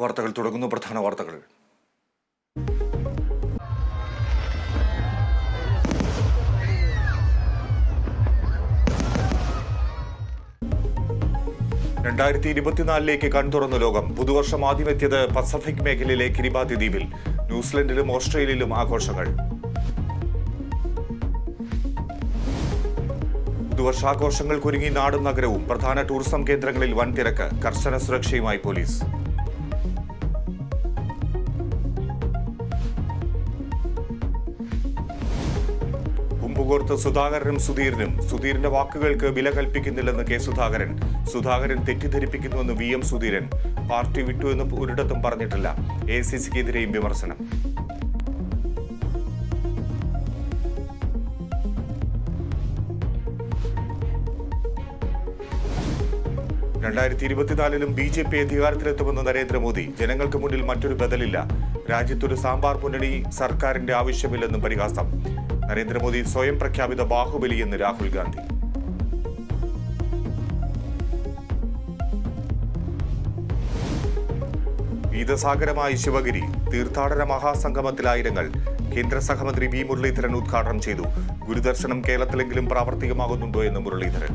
വാർത്തകൾ തുടങ്ങുന്നു. പ്രധാന വാർത്തകൾ. രണ്ടായിരത്തി 2024 കൺതുറന്ന ലോകം. പുതുവർഷം ആദ്യമെത്തിയത് പസഫിക് മേഖലയിലെ കിരിബാതി ദ്വീപിൽ. ന്യൂസിലൻഡിലും ഓസ്ട്രേലിയയിലും ആഘോഷങ്ങൾ. പുതുവർഷാഘോഷങ്ങൾക്കൊരുങ്ങി നാടും നഗരവും. പ്രധാന ടൂറിസം കേന്ദ്രങ്ങളിൽ വൻ തിരക്ക്. കർശന സുരക്ഷയുമായി പോലീസ്. ഉമ്പുകോർത്ത് സുധാകരനും സുധീരന്റെ വാക്കുകൾക്ക് വില കൽപ്പിക്കുന്നില്ലെന്ന് കെ സുധാകരൻ. സുധാകരൻ തെറ്റിദ്ധരിപ്പിക്കുന്നുവെന്ന് VM സുധീരൻ. പാർട്ടി വിട്ടുവെന്ന് ഒരിടത്തും പറഞ്ഞിട്ടില്ല. AICCക്കെതിരെയും വിമർശനം. രണ്ടായിരത്തി 2024 BJP അധികാരത്തിലെത്തുമെന്ന് നരേന്ദ്രമോദി. ജനങ്ങൾക്ക് മുന്നിൽ മറ്റൊരു ബദലില്ല. രാജ്യത്തൊരു സാമ്പാർ മുന്നണി സർക്കാരിന്റെ ആവശ്യമില്ലെന്നും പരിഹാസം. നരേന്ദ്രമോദി സ്വയം പ്രഖ്യാപിത ബാഹുബലിയെന്ന് രാഹുൽ ഗാന്ധി. ഗീതസാഗരമായി ശിവഗിരി. തീർത്ഥാടന മഹാസംഗമത്തിൽ ആയിരങ്ങൾ. കേന്ദ്ര സഹമന്ത്രി V മുരളീധരൻ ഉദ്ഘാടനം ചെയ്തു. ഗുരുദർശനം കേരളത്തിലെങ്കിലും പ്രാവർത്തികമാകുന്നുണ്ടോ എന്ന് മുരളീധരൻ.